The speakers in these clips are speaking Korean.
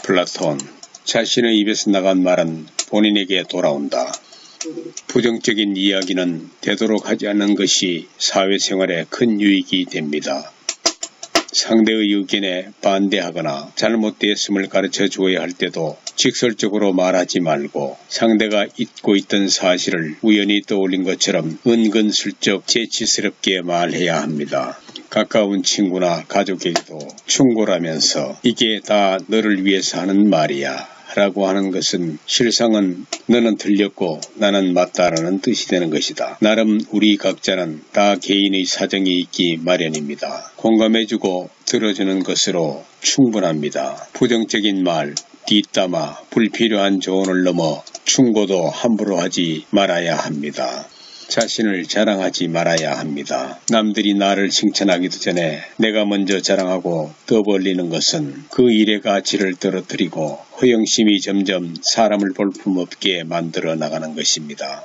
플라톤. 자신의 입에서 나간 말은 본인에게 돌아온다. 부정적인 이야기는 되도록 하지 않는 것이 사회생활에 큰 유익이 됩니다. 상대의 의견에 반대하거나 잘못되었음을 가르쳐 주어야 할 때도 직설적으로 말하지 말고 상대가 잊고 있던 사실을 우연히 떠올린 것처럼 은근슬쩍 재치스럽게 말해야 합니다. 가까운 친구나 가족에게도 충고라면서 이게 다 너를 위해서 하는 말이야 라고 하는 것은 실상은 너는 틀렸고 나는 맞다라는 뜻이 되는 것이다. 나름 우리 각자는 다 개인의 사정이 있기 마련입니다. 공감해주고 들어주는 것으로 충분합니다. 부정적인 말, 뒷담화, 불필요한 조언을 넘어 충고도 함부로 하지 말아야 합니다. 자신을 자랑하지 말아야 합니다. 남들이 나를 칭찬하기도 전에 내가 먼저 자랑하고 떠벌리는 것은 그 일의 가치를 떨어뜨리고 허영심이 점점 사람을 볼품없게 만들어 나가는 것입니다.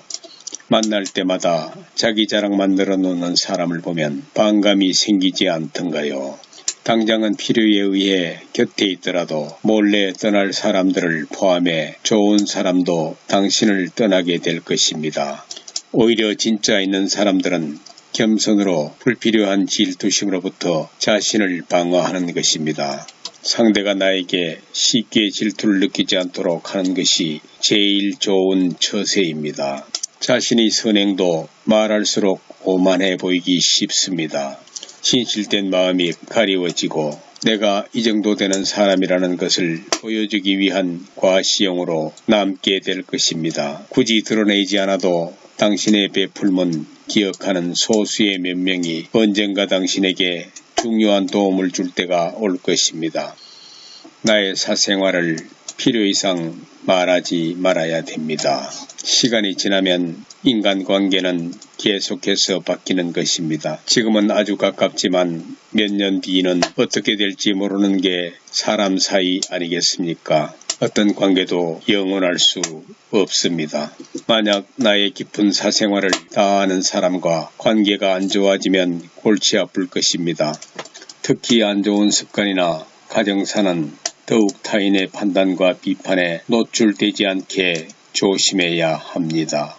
만날 때마다 자기 자랑 만들어 놓는 사람을 보면 반감이 생기지 않던가요? 당장은 필요에 의해 곁에 있더라도 몰래 떠날 사람들을 포함해 좋은 사람도 당신을 떠나게 될 것입니다. 오히려 진짜 있는 사람들은 겸손으로 불필요한 질투심으로부터 자신을 방어하는 것입니다. 상대가 나에게 쉽게 질투를 느끼지 않도록 하는 것이 제일 좋은 처세입니다. 자신의 선행도 말할수록 오만해 보이기 쉽습니다. 진실된 마음이 가리워지고 내가 이 정도 되는 사람이라는 것을 보여주기 위한 과시용으로 남게 될 것입니다. 굳이 드러내지 않아도 당신의 베풀문 기억하는 소수의 몇 명이 언젠가 당신에게 중요한 도움을 줄 때가 올 것입니다. 나의 사생활을 필요 이상 말하지 말아야 됩니다. 시간이 지나면 인간관계는 계속해서 바뀌는 것입니다. 지금은 아주 가깝지만 몇 년 뒤는 어떻게 될지 모르는 게 사람 사이 아니겠습니까? 어떤 관계도 영원할 수 없습니다. 만약 나의 깊은 사생활을 다 아는 사람과 관계가 안 좋아지면 골치 아플 것입니다. 특히 안 좋은 습관이나 가정사는 더욱 타인의 판단과 비판에 노출되지 않게 조심해야 합니다.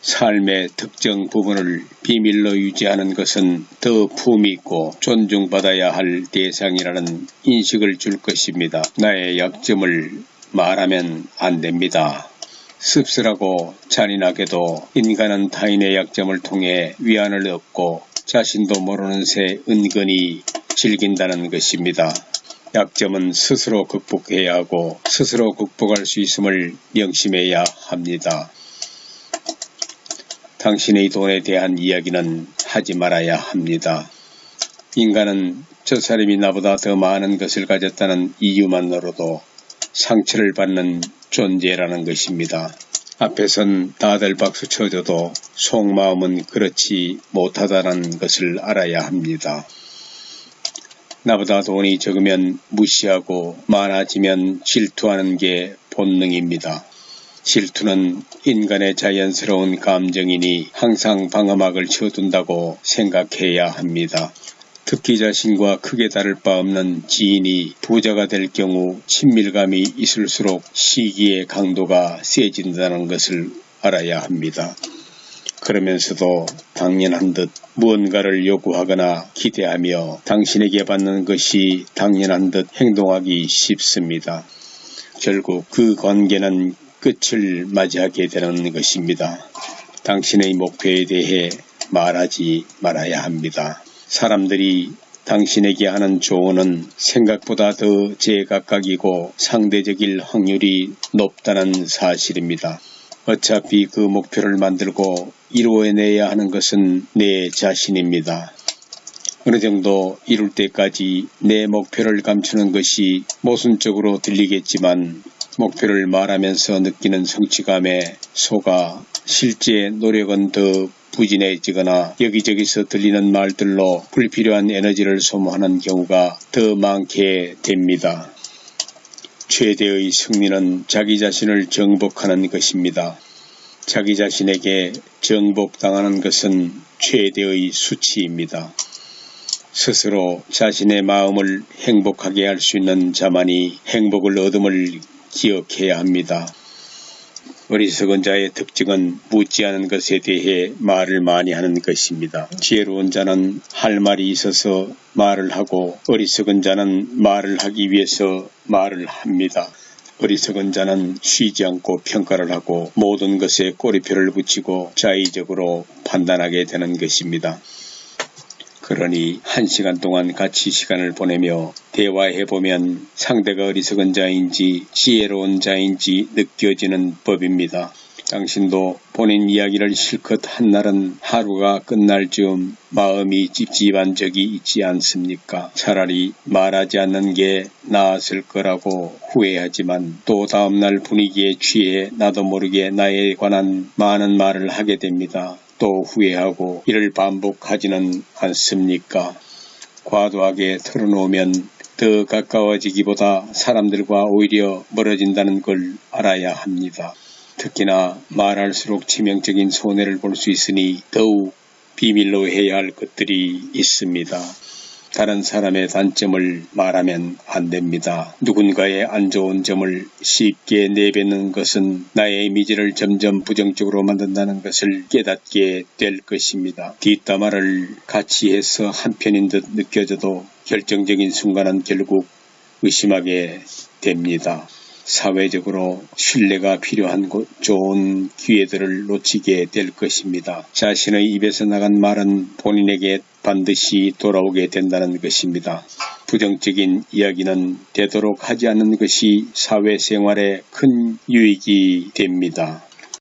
삶의 특정 부분을 비밀로 유지하는 것은 더 품위 있고 존중받아야 할 대상이라는 인식을 줄 것입니다. 나의 약점을 말하면 안 됩니다. 씁쓸하고 잔인하게도 인간은 타인의 약점을 통해 위안을 얻고 자신도 모르는 새 은근히 즐긴다는 것입니다. 약점은 스스로 극복해야 하고 스스로 극복할 수 있음을 명심해야 합니다. 당신의 돈에 대한 이야기는 하지 말아야 합니다. 인간은 저 사람이 나보다 더 많은 것을 가졌다는 이유만으로도 상처를 받는 존재라는 것입니다. 앞에선 다들 박수 쳐줘도 속마음은 그렇지 못하다는 것을 알아야 합니다. 나보다 돈이 적으면 무시하고 많아지면 질투하는 게 본능입니다. 질투는 인간의 자연스러운 감정이니 항상 방어막을 쳐둔다고 생각해야 합니다. 특히 자신과 크게 다를 바 없는 지인이 부자가 될 경우 친밀감이 있을수록 시기의 강도가 세진다는 것을 알아야 합니다. 그러면서도 당연한 듯 무언가를 요구하거나 기대하며 당신에게 받는 것이 당연한 듯 행동하기 쉽습니다. 결국 그 관계는 끝을 맞이하게 되는 것입니다. 당신의 목표에 대해 말하지 말아야 합니다. 사람들이 당신에게 하는 조언은 생각보다 더 제각각이고 상대적일 확률이 높다는 사실입니다. 어차피 그 목표를 만들고 이루어내야 하는 것은 내 자신입니다. 어느 정도 이룰 때까지 내 목표를 감추는 것이 모순적으로 들리겠지만 목표를 말하면서 느끼는 성취감에 속아 실제 노력은 더 부진해지거나 여기저기서 들리는 말들로 불필요한 에너지를 소모하는 경우가 더 많게 됩니다. 최대의 승리는 자기 자신을 정복하는 것입니다. 자기 자신에게 정복당하는 것은 최대의 수치입니다. 스스로 자신의 마음을 행복하게 할 수 있는 자만이 행복을 얻음을 기억해야 합니다. 어리석은 자의 특징은 묻지 않은 것에 대해 말을 많이 하는 것입니다. 지혜로운 자는 할 말이 있어서 말을 하고 어리석은 자는 말을 하기 위해서 말을 합니다. 어리석은 자는 쉬지 않고 평가를 하고 모든 것에 꼬리표를 붙이고 자의적으로 판단하게 되는 것입니다. 그러니 1시간 동안 같이 시간을 보내며 대화해보면 상대가 어리석은 자인지 지혜로운 자인지 느껴지는 법입니다. 당신도 본인 이야기를 실컷 한 날은 하루가 끝날 즈음 마음이 찝찝한 적이 있지 않습니까? 차라리 말하지 않는 게 나았을 거라고 후회하지만 또 다음날 분위기에 취해 나도 모르게 나에 관한 많은 말을 하게 됩니다. 또 후회하고 이를 반복하지는 않습니까? 과도하게 털어놓으면 더 가까워지기보다 사람들과 오히려 멀어진다는 걸 알아야 합니다. 특히나 말할수록 치명적인 손해를 볼 수 있으니 더욱 비밀로 해야 할 것들이 있습니다. 다른 사람의 단점을 말하면 안 됩니다. 누군가의 안 좋은 점을 쉽게 내뱉는 것은 나의 이미지를 점점 부정적으로 만든다는 것을 깨닫게 될 것입니다. 뒷담화를 같이 해서 한편인 듯 느껴져도 결정적인 순간은 결국 의심하게 됩니다. 사회적으로 신뢰가 필요한 좋은 기회들을 놓치게 될 것입니다. 자신의 입에서 나간 말은 본인에게 반드시 돌아오게 된다는 것입니다. 부정적인 이야기는 되도록 하지 않는 것이 사회생활에 큰 유익이 됩니다.